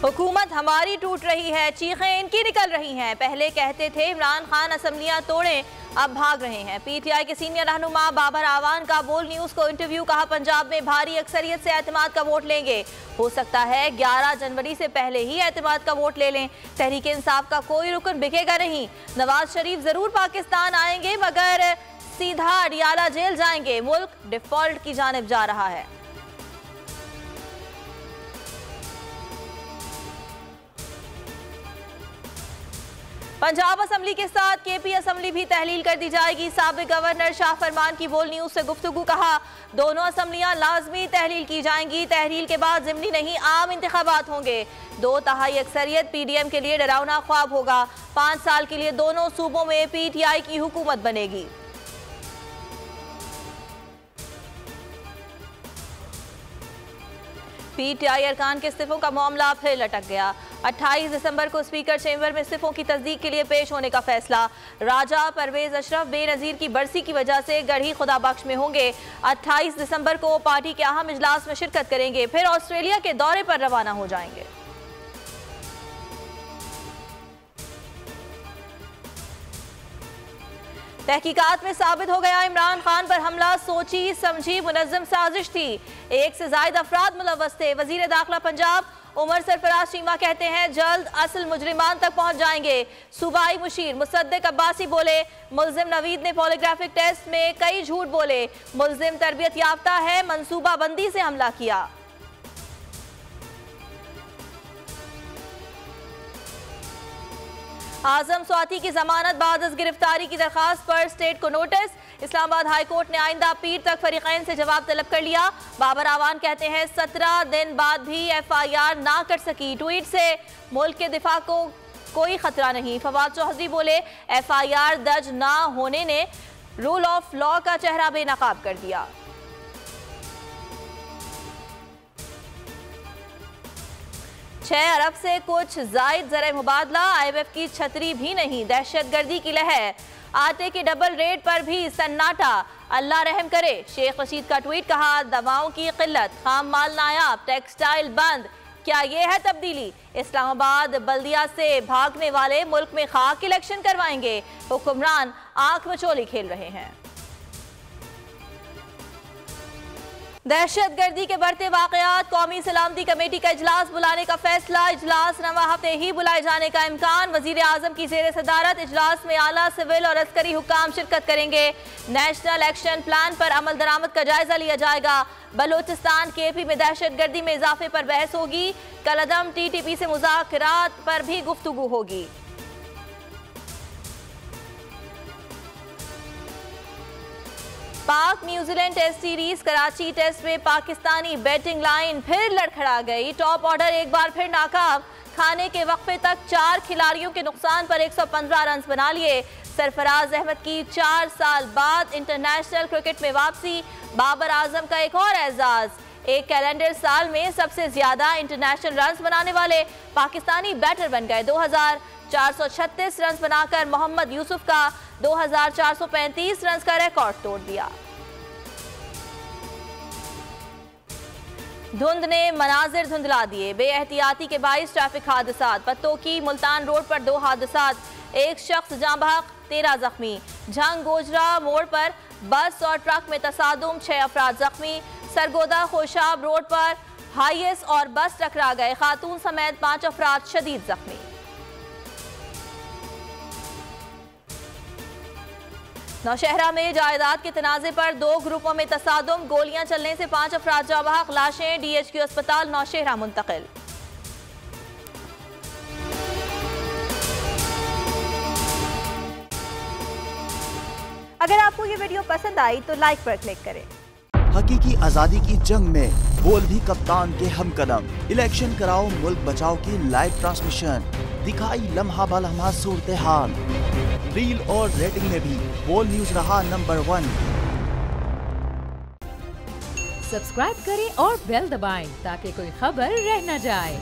हुकूमत हमारी टूट रही है, चीखें इनकी निकल रही हैं। पहले कहते थे इमरान खान असेंबलियां तोड़ें, अब भाग रहे हैं। पीटीआई के सीनियर रहनुमा बाबर आवान का बोल न्यूज को इंटरव्यू, कहा पंजाब में भारी अक्सरियत से एतमाद का वोट लेंगे। हो सकता है 11 जनवरी से पहले ही एतमाद का वोट ले लें। तहरीक इंसाफ का कोई रुकन बिकेगा नहीं। नवाज शरीफ जरूर पाकिस्तान आएंगे मगर सीधा अडियाला जेल जाएंगे। मुल्क डिफॉल्ट की जानिब जा रहा है। पंजाब असेंबली के साथ केपी असेंबली भी तहलील कर दी जाएगी। साबिक गवर्नर शाह फरमान की बोल न्यूज से गुफ्तगू, कहा दोनों असेंबलियां लाजमी तहलील की जाएंगी। तहलील के बाद ज़िमनी नहीं आम इंतखाबात होंगे। 2/3 अक्सरियत पीडीएम के लिए डरावना ख्वाब होगा। 5 साल के लिए दोनों सूबों में पीटीआई की हुकूमत बनेगी। पीटीआई अरकान के इस्तीफों का मामला फिर लटक गया। 28 दिसंबर को स्पीकर चेंबर में इस्तीफों की तस्दीक के लिए पेश होने का फैसला। राजा परवेज अशरफ बेनजीर की बरसी की वजह से गढ़ी खुदा बख्श में होंगे। 28 दिसंबर को पार्टी के अहम इजलास में शिरकत करेंगे, फिर ऑस्ट्रेलिया के दौरे पर रवाना हो जाएंगे। तहकीकात में साबित हो गया इमरान खान पर हमला सोची समझी मुनज़्ज़म साजिश थी। 1 से ज़ायद अफराद मुलव्वस थे। वज़ीर दाखिला पंजाब उमर सरफराज चीमा कहते हैं जल्द असल मुजरिमान तक पहुंच जाएंगे। सूबाई मुशीर मुसद्दिक अब्बासी बोले मुल्जिम नवीद ने पॉलीग्राफिक टेस्ट में कई झूठ बोले। मुल्जिम तरबियत याफ्ता है, मनसूबाबंदी से हमला किया। आजम स्वाति की जमानत बाद गिरफ्तारी की दरखास्त पर स्टेट को नोटिस। इस्लामाबाद हाई कोर्ट ने आइंदा पीर तक फरीकैन से जवाब तलब कर लिया। बाबर आवान कहते हैं 17 दिन बाद भी FIR ना कर सकी। ट्वीट से मुल्क के दिफा को कोई खतरा नहीं। फवाद चौधरी बोले FIR दर्ज ना होने ने रूल ऑफ लॉ का चेहरा बेनकाब कर दिया। छह अरब से कुछ जायद ज़र मुबादला, IMF की छतरी भी नहीं। दहशतगर्दी की लहर, आटे के डबल रेट पर भी सन्नाटा, अल्लाह रहम करे। शेख रशीद का ट्वीट, कहा दवाओं की किल्लत, खाम माल नायाब, टेक्सटाइल बंद। क्या ये है तब्दीली? इस्लामाबाद बल्दिया से भागने वाले मुल्क में खाक इलेक्शन करवाएंगे। हुक्मरान आंख मचोली खेल रहे हैं। दहशतगर्दी के बढ़ते वाकयात, कौमी सलामती कमेटी का इजलास बुलाने का फैसला। इजलास नवा हफ्ते ही बुलाए जाने का इम्कान। वजीर आजम की जेर सदारत इजलास में आला सिविल और अस्करी हुक्काम शिरकत करेंगे। नेशनल एक्शन प्लान पर अमल दरामद का जायजा लिया जाएगा। बलूचिस्तान KP में दहशतगर्दी में इजाफे पर बहस होगी। कलअदम TTP से मुज़ाकरात पर भी गुफ्तगू होगी। Pak New Zealand test series, Karachi test में पाकिस्तानी बैटिंग लाइन फिर लड़खड़ा गई। टॉप ऑर्डर एक बार फिर नाकाम। खाने के वक्फे तक 4 खिलाड़ियों के नुकसान पर 115 रन बना लिए। सरफराज अहमद की 4 साल बाद इंटरनेशनल क्रिकेट में वापसी। बाबर आजम का एक और एजाज, एक कैलेंडर साल में सबसे ज्यादा इंटरनेशनल रन बनाने वाले पाकिस्तानी बैटर बन गए। 2436 रन बनाकर मोहम्मद यूसुफ का 2435 रन का रिकॉर्ड तोड़ दिया। धुंध ने मनाजिर धुंधला दिए। बेएहतियाती के बाइस ट्रैफिक हादसात। पत्तों की मुल्तान रोड पर 2 हादसात, 1 शख्स जाँ बहक, 13 जख्मी। झंग गोजरा मोड़ पर बस और ट्रक में तसादुम, 6 अफराद जख्मी। सरगोदा खोशाब रोड पर हाईएस और बस टकरा गए, खातून समेत 5 अफराद शदीद जख्मी। नौशहरा में जायदाद के तनाजे पर 2 ग्रुपों में तसादुम, गोलियां चलने से 5 अफराद जाँ बहक, लाशें DHQ अस्पताल नौशहरा मुंतकिल। अगर आपको ये वीडियो पसंद आई तो लाइक पर क्लिक करें। हकीकी आजादी की जंग में बोल भी कप्तान के हमकदम। इलेक्शन कराओ मुल्क बचाओ की लाइव ट्रांसमिशन, दिखाई लम्हा बलम्हा सूरत हाल। रील और रेटिंग में भी बोल न्यूज रहा नंबर 1। सब्सक्राइब करें और बेल दबाएं ताकि कोई खबर रह न जाए।